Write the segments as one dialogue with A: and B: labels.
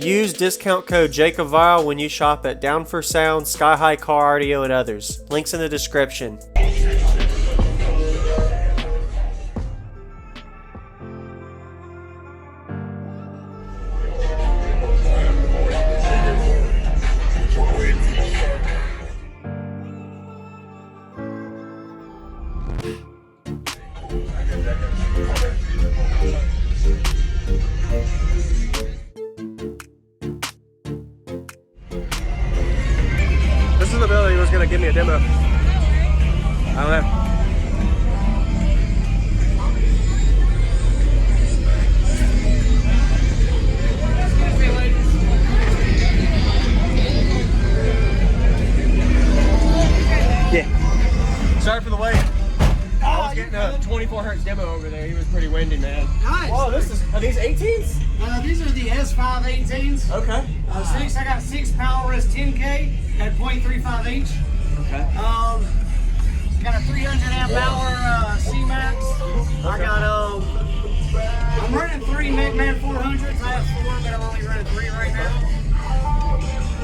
A: Use discount code JACOBVILE when you shop at Down for Sound, Sky High Car Audio, and others. Links in the description.
B: This is the builder he was going to give me a demo. I don't know. Yeah. Sorry for the wait. I was getting a 24 hertz demo over there. He was pretty windy, man.
C: Nice.
B: Whoa, are these 18s?
C: These are the S5 18s.
B: Okay.
C: I got 6 Powerus 10K at 0.35 inch.
B: Okay.
C: Got a 300 amp hour C-Max. I got I'm running 3 McMahon 400s. I have 4, but I'm only running 3 right now.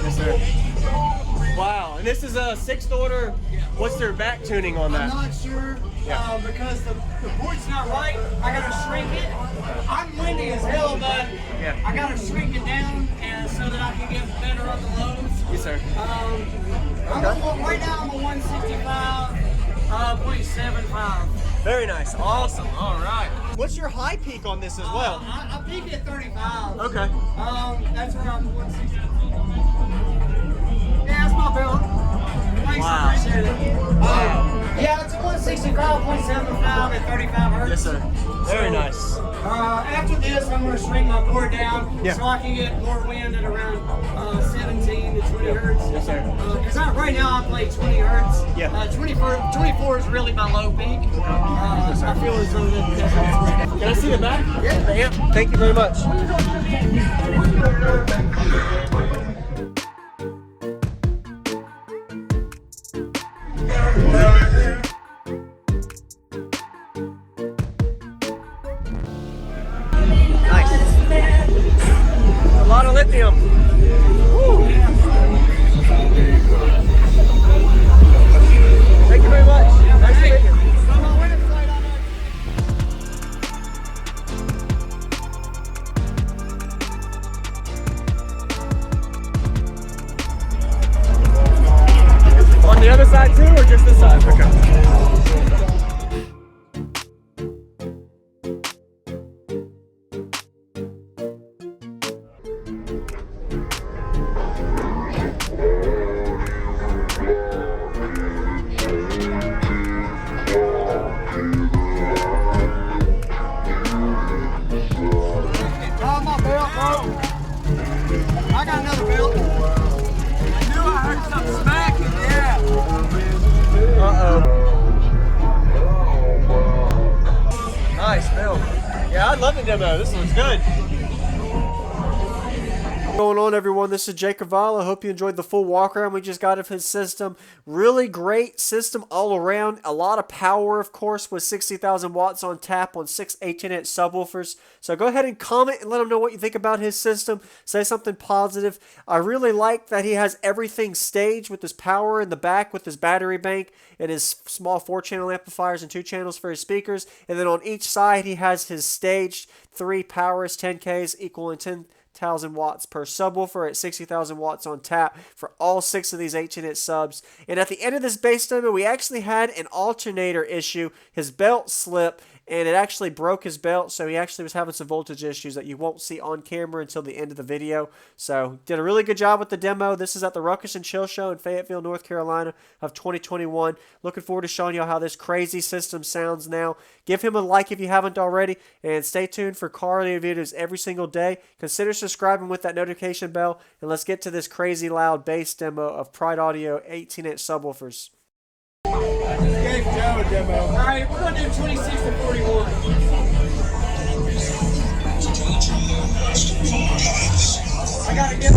B: Yes, sir. Wow, and this is a 6th order. What's their back tuning on that?
C: I'm not sure because the board's not right. I gotta shrink it. I'm windy as hell, but I gotta shrink it down and so that I can get better on the loads.
B: Yes, sir.
C: Right now I'm a 165.75.
B: Very nice. Awesome. All right. What's your high peak on this as well?
C: I peak at 35.
B: Okay.
C: That's where I'm 165. Yeah, that's my belt. Thanks,
B: Wow.
C: appreciate it.
B: Wow.
C: Yeah, it's a 165.75 at 35 hertz.
B: Yes, sir. Very nice.
C: After this, I'm going to shrink my board down so I can get more wind at around 17 to 20 hertz.
B: Yes, sir.
C: Because right now I play 20 hertz.
B: Yeah.
C: 24 is really my low peak. I feel it's really good.
B: Can I see the back?
C: Yeah.
B: Thank you very much. Nice. A lot of lithium. Woo. Thank you very much. Nice to meet you. On the other side too, or just this side? Okay.
C: My belt, bro. I got another belt. I knew I heard something smacking. Yeah.
B: Nice build. Yeah, I love the demo. This looks good.
A: What's going on, everyone? This is Jacob Vile. I hope you enjoyed the full walk around we just got of his system. Really great system all around. A lot of power, of course, with 60,000 watts on tap on 6 18-inch subwoofers. So go ahead and comment and let him know what you think about his system. Say something positive. I really like that he has everything staged with his power in the back with his battery bank and his small 4-channel amplifiers and 2 channels for his speakers. And then on each side, he has his staged 3 Powerus 10Ks equaling 10,000 watts per subwoofer at 60,000 watts on tap for all 6 of these 18-inch subs. And at the end of this bass demo, we actually had an alternator issue. His belt slipped, and it actually broke his belt, so he actually was having some voltage issues that you won't see on camera until the end of the video. So did a really good job with the demo. This is at the Ruckus and Chill Show in Fayetteville, North Carolina of 2021. Looking forward to showing you how this crazy system sounds now. Give him a like if you haven't already, and stay tuned for car related videos every single day. Consider subscribing with that notification bell, and let's get to this crazy loud bass demo of Pride Audio 18-inch subwoofers.
C: I just gave Joe a demo. All right, we're going to do 26 to 41. I got to get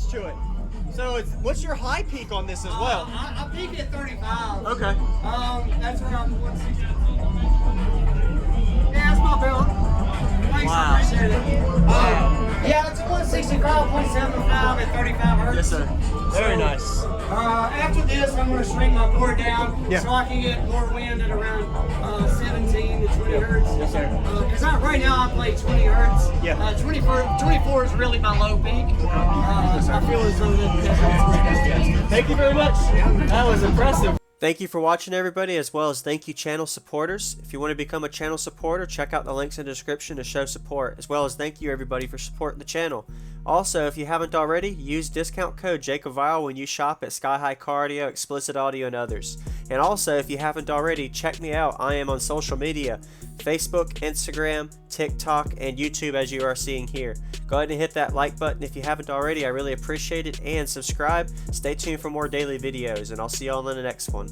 B: to it. So it's, what's your high peak on this as well?
C: I peak at 35.
B: Okay.
C: That's around 160. Yeah, that's my build. Thanks,
B: Wow.
C: I appreciate it. Yeah, it's 165.75 at 35 hertz.
B: Yes, sir. Very nice.
C: After this, I'm going to shrink my board down
B: Yeah.
C: so I can get more wind at around 17 to 20 hertz.
B: Yes, sir.
C: Because right now I play 20 hertz.
B: Yeah.
C: 24 is really my low peak. I feel as though that.
B: Thank you very much. That was impressive.
A: Thank you for watching, everybody, as well as thank you channel supporters. If you want to become a channel supporter, check out the links in the description to show support, as well as thank you everybody for supporting the channel. Also, if you haven't already, use discount code JACOVILE when you shop at Sky High Cardio, Explicit Audio, and others. And also, if you haven't already, check me out. I am on social media, Facebook, Instagram, TikTok, and YouTube, as you are seeing here. Go ahead and hit that like button if you haven't already. I really appreciate it. And subscribe. Stay tuned for more daily videos, and I'll see y'all in the next one.